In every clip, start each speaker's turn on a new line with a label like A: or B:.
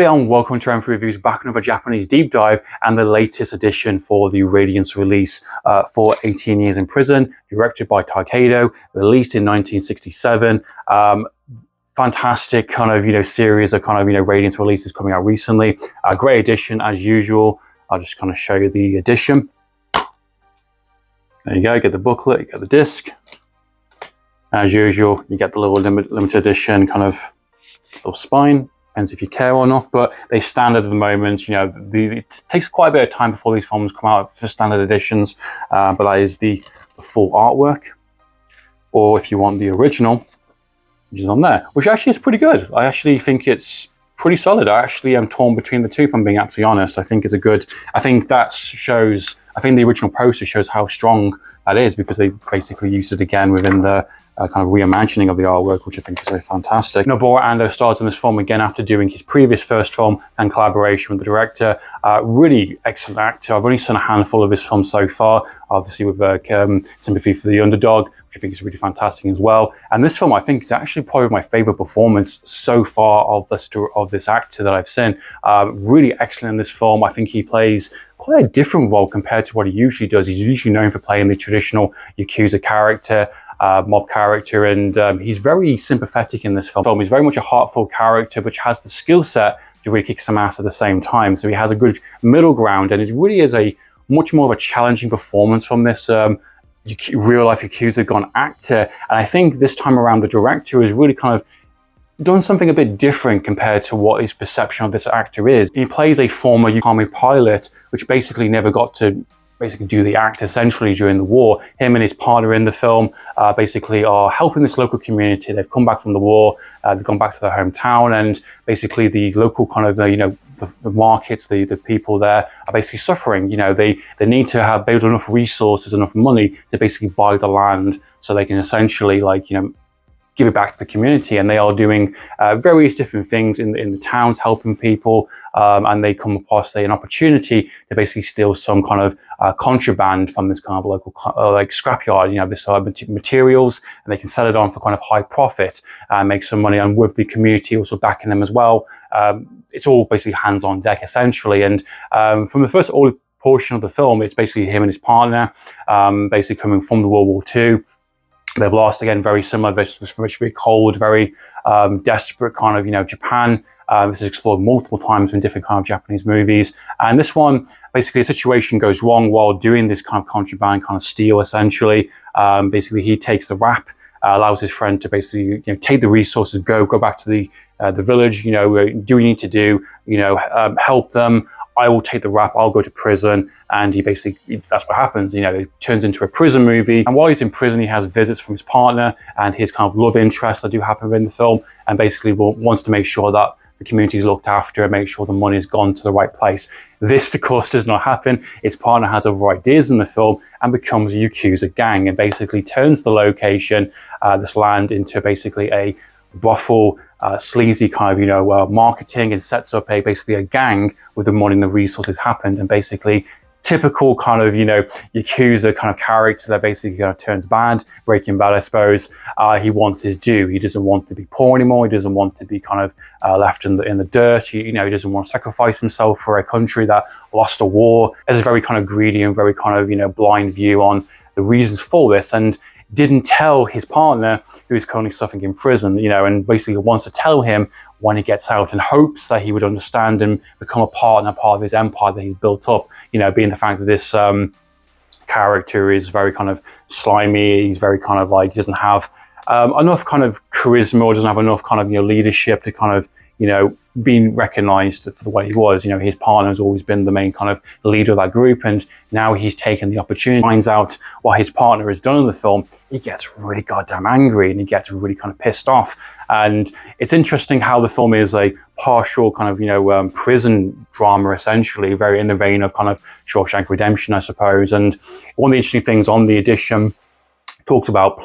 A: everybody and welcome to Amphlett Reviews, back another Japanese deep dive and the latest edition for the Radiance release for 18 Years in Prison, directed by Tai Kato, released in 1967. Fantastic kind of, series of kind of, Radiance releases coming out recently. A great edition as usual. I'll just kind of show you the edition. There you go, you get the booklet, you get the disc. As usual, you get the little limited edition kind of little spine. Depends if you care or not, but they standard at the moment. It takes quite a bit of time before these films come out for standard editions, but that is the full artwork. Or if you want the original, which is on there, which actually is pretty good. I actually think it's pretty solid. I actually am torn between the two, if I'm being absolutely honest. I think that shows, I think the original poster shows how strong that is, because they basically used it again within the kind of reimagining of the artwork, which I think is so fantastic. Noboru Ando stars in this film again after doing his previous first film and collaboration with the director. Really excellent actor. I've only seen a handful of his films so far, obviously with Sympathy for the Underdog, which I think is really fantastic as well. And this film, I think, is actually probably my favorite performance so far of this actor that I've seen. Really excellent in this film. I think he plays quite a different role compared to what he usually does. He's usually known for playing the traditional yakuza character, mob character, and he's very sympathetic in this film. He's very much a heartful character, which has the skill set to really kick some ass at the same time. So he has a good middle ground, and it really is a much more of a challenging performance from this real-life yakuza gone actor. And I think this time around, the director has really kind of done something a bit different compared to what his perception of this actor is. He plays a former Army pilot, which basically never got to do the act essentially during the war. Him and his partner in the film basically are helping this local community. They've come back from the war, they've gone back to their hometown, and basically the local kind of, the markets, the people there are basically suffering. They need to build enough resources, enough money to basically buy the land so they can essentially give it back to the community. And they are doing various different things in the towns, helping people, and they come across an opportunity to basically steal some kind of contraband from this kind of local scrapyard, this materials, and they can sell it on for kind of high profit and make some money, and with the community also backing them as well. It's all basically hands on deck essentially. And from the first portion of the film, it's basically him and his partner basically coming from the World War II. They've lost, again, very similar, very cold, very desperate kind of, Japan. This is explored multiple times in different kind of Japanese movies. And this one, basically a situation goes wrong while doing this kind of contraband, kind of steal essentially. Basically, he takes the rap, allows his friend to basically take the resources, go back to the village, do what you need to do, help them. I will take the rap, I'll go to prison. And that's what happens. It turns into a prison movie. And while he's in prison, he has visits from his partner and his kind of love interest that do happen in the film, and basically wants to make sure that the community is looked after and make sure the money has gone to the right place. This, of course, does not happen. His partner has other ideas in the film and becomes a yakuza gang, and basically turns the location, this land, into basically a brothel, sleazy kind of, marketing, and sets up basically a gang with the money and the resources happened. And basically typical kind of, yakuza kind of character that basically kind of turns bad, Breaking Bad, I suppose. He wants his due. He doesn't want to be poor anymore. He doesn't want to be kind of left in the dirt. He doesn't want to sacrifice himself for a country that lost a war. There's a very kind of greedy and very kind of, blind view on the reasons for this, and didn't tell his partner, who is currently suffering in prison, and basically wants to tell him when he gets out, in hopes that he would understand and become a part of his empire that he's built up, being the fact that this character is very kind of slimy. He's very kind of he doesn't have enough kind of charisma, or doesn't have enough kind of, leadership to kind of, being recognized for the way he was. His partner has always been the main kind of leader of that group, and now he's taken the opportunity, finds out what his partner has done in the film. He gets really goddamn angry, and he gets really kind of pissed off. And it's interesting how the film is a partial kind of, prison drama, essentially, very in the vein of kind of Shawshank Redemption, I suppose. And one of the interesting things on the edition talks about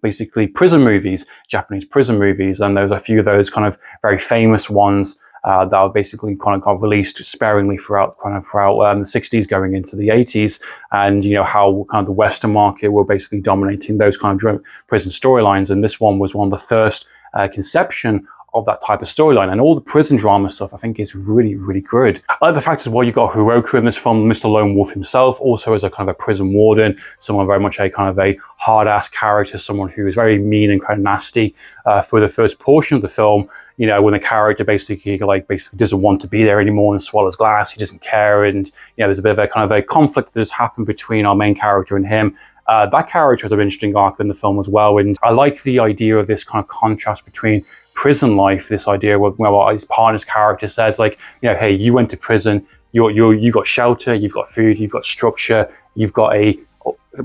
A: basically prison movies, Japanese prison movies, and there's a few of those kind of very famous ones that were basically kind of got released sparingly throughout the 60s going into the 80s, and how kind of the Western market were basically dominating those kind of prison storylines. And this one was one of the first conception of that type of storyline. And all the prison drama stuff I think is really, really good. I like the fact as well you got Hiroku in this film, Mr. Lone Wolf himself, also as a kind of a prison warden, someone very much a kind of a hard-ass character, someone who is very mean and kind of nasty for the first portion of the film. You know, when the character basically doesn't want to be there anymore and swallows glass, he doesn't care, and you know, there's a bit of a kind of a conflict that has happened between our main character and him. That character has an interesting arc in the film as well, and I like the idea of this kind of contrast between prison life, this idea where, well, his partner's character says, like, you know, hey, you went to prison, you got shelter, you've got food, you've got structure, you've got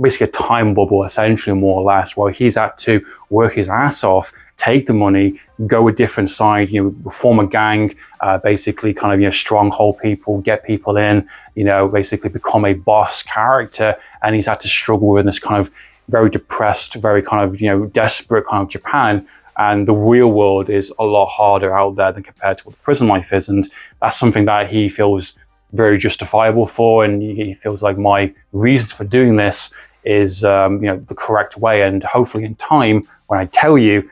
A: basically a time bubble, essentially, more or less, where he's had to work his ass off, take the money, go a different side, you know, form a gang, basically kind of, you know, stronghold people, get people in, you know, basically become a boss character. And he's had to struggle in this kind of very depressed, very kind of, you know, desperate kind of Japan. And the real world is a lot harder out there than compared to what the prison life is. And that's something that he feels very justifiable for. And he feels like my reasons for doing this is, you know, the correct way. And hopefully in time, when I tell you,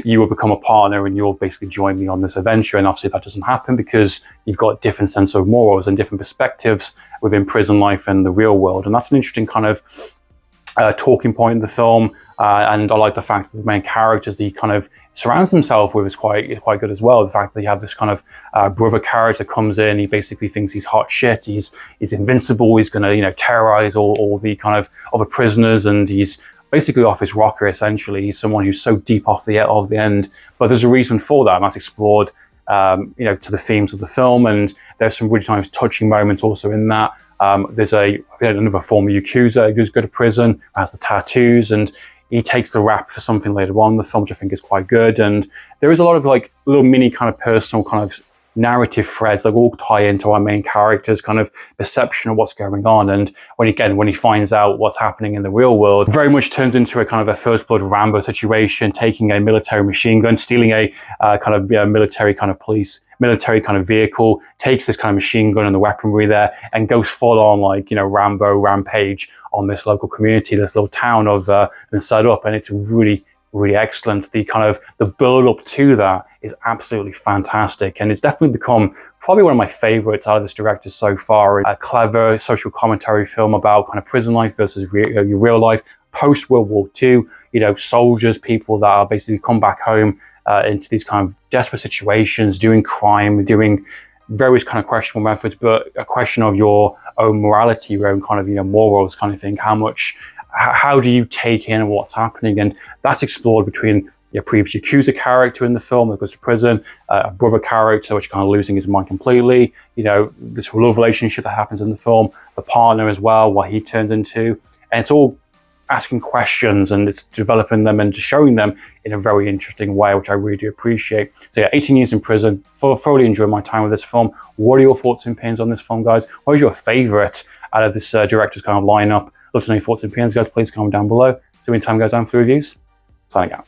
A: you will become a partner and you'll basically join me on this adventure. And obviously that doesn't happen because you've got different sense of morals and different perspectives within prison life and the real world. And that's an interesting kind of talking point in the film. And I like the fact that the main characters that he kind of surrounds himself with is quite good as well. The fact that you have this kind of brother character comes in, he basically thinks he's hot shit, he's invincible, he's going to, you know, terrorize all the kind of other prisoners, and he's basically off his rocker, essentially. He's someone who's so deep off the end, but there's a reason for that, and that's explored, you know, to the themes of the film. And there's some really nice touching moments also in that. There's another former yakuza who's good at prison, has the tattoos, and he takes the rap for something later on in the film, which I think is quite good. And there is a lot of like little mini kind of personal kind of narrative threads that all tie into our main character's kind of perception of what's going on. And when he finds out what's happening in the real world, very much turns into a kind of a First Blood Rambo situation, taking a military machine gun, stealing a kind of, you know, military kind of vehicle, takes this kind of machine gun and the weaponry there, and goes full on, like, you know, Rambo rampage on this local community, this little town of been set up. And it's really, really excellent. The build up to that is absolutely fantastic, and it's definitely become probably one of my favorites out of this director so far. A clever social commentary film about kind of prison life versus your real life post World War II. You know, soldiers, people that are basically come back home into these kind of desperate situations, doing crime, doing various kind of questionable methods, but a question of your own morality, your own kind of, you know, morals kind of thing. How do you take in what's happening? And that's explored between your previous yakuza character in the film that goes to prison, a brother character which kind of losing his mind completely, you know, this love relationship that happens in the film, the partner as well, what he turns into. And it's all asking questions, and it's developing them and showing them in a very interesting way, which I really do appreciate. So yeah, 18 years in prison, thoroughly enjoyed my time with this film. What are your thoughts and opinions on this film, guys? What is your favorite out of this director's kind of lineup? Love to know your thoughts and opinions, guys. Please comment down below. So in time, guys, I'm for reviews. Signing out.